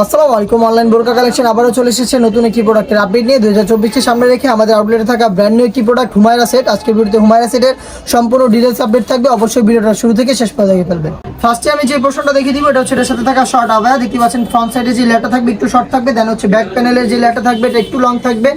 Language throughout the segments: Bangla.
আসসালামু আলাইকুম। অনলাইন বোরকা কালেকশন আবারও চলে এসেছে নতুন একটি প্রোডাক্টের আপডেট নিয়ে। 2024-কে সামনে রেখে আমাদের আউটলেটে থাকা ব্র্যান্ড নিউ একটি প্রোডাক্ট হুমায়রা সেট। আজকের ভিডিওতে হুমায়রা সেটের সম্পূর্ণ ডিটেলস আপডেট থাকবে, অবশ্যই ভিডিওটা শুরু থেকে শেষ পর্যন্ত দেখে ফেলবেন। ফার্স্টে আমি যে পোর্শনটা দেখিয়ে দিব এটা হচ্ছে এটার সাথে থাকা শর্ট আবায়া। দেখতে পাচ্ছেন ফ্রন্ট সাইডে যে লেয়ারটা থাকবে একটু শর্ট থাকবে, দেন হচ্ছে ব্যাক প্যানেলের যে লেয়ারটা থাকবে এটা একটু লং থাকবে।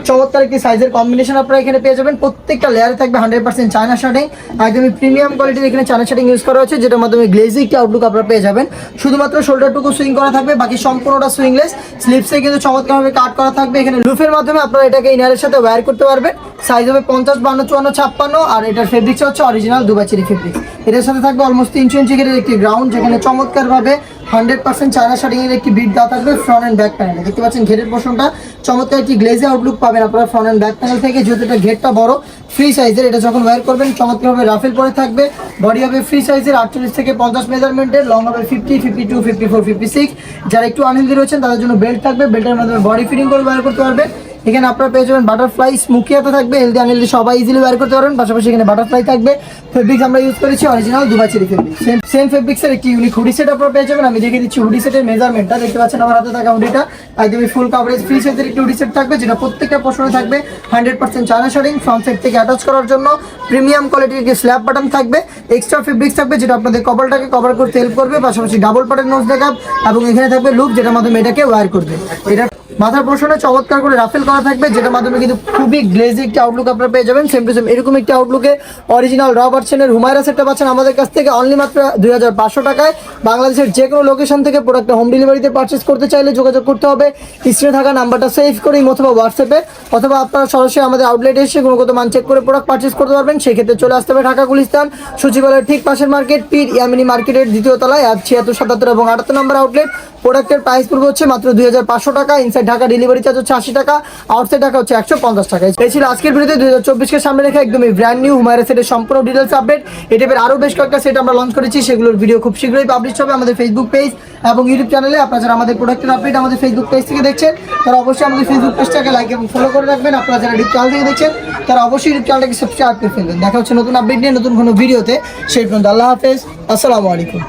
চমৎকার একটি সাইজের কম্বিনেশন আপনারা এখানে পেয়ে যাবেন। প্রত্যেকটা লেয়ারে থাকবে 100% চায়না শার্টিং, একদমই প্রিমিয়াম কোয়ালিটির এখানে চায়না শার্টিং ইউজ করা হয়েছে, যেটার মাধ্যমে গ্লেজি একটি আউটলুক আপনারা পেয়ে যাবেন। শুধুমাত্র শোল্ডারটুকু সুইং করা থাকবে, বাকি সম্পূর্ণটা সুইংলেস। স্লিপসে কিন্তু চমৎকারভাবে কাট করা থাকবে। এখানে লুফের মাধ্যমে আপনারা এটাকে ইনারের সাথে ওয়্যার করতে পারবেন। সাইজ হবে 50, 52, 54, 56 আর এটার ফেব্রিক্স হচ্ছে অরিজিনাল দুবাই চেরি ফেব্রিক্স। এটার সাথে থাকবে অলমোস্ট 300 ইঞ্চি ঘেরের একটি গ্রাউন্ড, যেখানে চমৎকারভাবে 100% চায়না শার্টিং এর একটি বিট দেওয়া থাকবে ফ্রন্ট এন্ড ব্যাক প্যানেলে। দেখতে পাচ্ছেন ঘেরের পোর্শনটা চমৎকার একটি গ্লেজি আউটলুক পাবেন আপনারা ফ্রন্ট এন্ড ব্যাক প্যানেল থেকে। যেহেতু এটা ঘেরটা বড় ফ্রি সাইজের, এটা যখন ওয়্যার করবেন চমৎকারভাবে রাফেল পরে থাকবে। বডি হবে ফ্রি সাইজের 48 থেকে 50 মেজারমেন্টের, লং হবে 50, 52, 54, 56। যারা একটু আনহেলদি রয়েছেন তাদের জন্য বেল্ট থাকবে, বেল্টের মাধ্যমে বডি ফিটিং করে ওয়্যার করতে পারবেন। এখানে আপনারা পেয়ে যাবেন বাটারফ্লাই স্মুকিয়াতে থাকবে, হেলদি আনহেলদি সবাই ইজিলি ওয়্যার করতে পারবেন। পাশাপাশি এখানে বাটারফ্লাই থাকবে। ফেব্রিক্স আমরা ইউজ করেছি original Dubai cherry fabrics. Same ফেব্রিক্সের একটি ইউনিক হুডি সেট আপনারা পেয়ে যাবেন। আমি দেখিয়ে দিচ্ছি হুডি সেটের মেজারমেন্টটা। দেখতে পাচ্ছেন আমার হাতে থাকা হুডিটা একদমই ফুল কভারেজ ফ্রি সাইজের একটি হুডি সেট থাকবে, যেটা প্রত্যেকটা পোর্শনে থাকবে 100% চায়না শার্টিং। ফ্রন্ট সাইড থেকে অ্যাটাচ করার জন্য প্রিমিয়াম কোয়ালিটির একটি স্ল্যাব বাটন থাকবে, এক্সট্রা ফেব্রিক্স থাকবে যেটা আপনাদের কপালটাকে কভার করতে হেল্প করবে। পাশাপাশি ডাবল পার্টের নোজ দেখাব এবং এখানে থাকবে লুপ, যেটার মাধ্যমে এটাকে ওয়্যার করবে। এটা মাথার পোর্শনে চমৎকার করে রাফেল করা থাকবে, যেটার মাধ্যমে কিন্তু খুবই গ্লেজি একটি আউটলুক আপনারা পেয়ে যাবেন। সেম টু সেম এরকম একটি আউটলুকে অরিজিনাল র ভার্সনের হুমায়রা সেটটা পাচ্ছেন আমাদের কাছ থেকে অনলি মাত্র 2500 টাকায়। বাংলাদেশের যে কোনো লোকেশন থেকে প্রোডাক্টটা হোম ডেলিভারিতে পারচেস করতে চাইলে যোগাযোগ করতে হবে স্ক্রিনে থাকা নাম্বারটা সেভ করে অথবা হোয়াটসঅ্যাপে, অথবা আপনারা সরাসরি আমাদের আউটলেটে এসে গুণগত মান চেক করে প্রোডাক্ট পারচেস করতে পারবেন। সেক্ষেত্রে চলে আসতে হবে ঢাকা গুলিস্তান সচিবালয়ের ঠিক পাশের মার্কেট পীর ইয়ামিনী মার্কেটের দ্বিতীয় তলায় 76, 77 এবং 78 নম্বর আউটলেট। প্রোডাক্টের প্রাইস পড়বে হচ্ছে মাত্র 2500 টাকা। ইনসাইড ঢাকা ডেলিভারি চার্জ হচ্ছে 80 টাকা, আউটসাইড ঢাকা হচ্ছে 150 টাকা। এই ছিল আজকের ভিডিওতে 2024-কে সামনে রেখে একদমই ব্র্যান্ড নিউ হুমায়রা সেটের সম্পূর্ণ ডিটেলস আপডেট। এই টাইপের আরও বেশ কয়েকটা সেট আমরা লঞ্চ করেছি, সেগুলোর ভিডিও খুব শীঘ্রই পাবলিশ হবে আমাদের ফেসবুক পেজ এবং ইউটিউব চ্যানেলে। আপনারা যারা আমাদের প্রোডাক্টের আপডেট আমাদের ফেসবুক পেজ থেকে দেখছেন তারা অবশ্যই আমাদের ফেসবুক পেজটাকে লাইক এবং ফলো করে রাখবেন। আপনারা যারা ইউটিউব চ্যানেল থেকে দেখছেন তারা অবশ্যই ইউটিউব চ্যানেলটাকে সাবস্ক্রাইব করে ফেলবেন। দেখা হচ্ছে নতুন আপডেট নিয়ে নতুন কোনো ভিডিওতে। সেই পর্যন্ত আল্লাহ হাফেজ, আসসালামু আলাইকুম।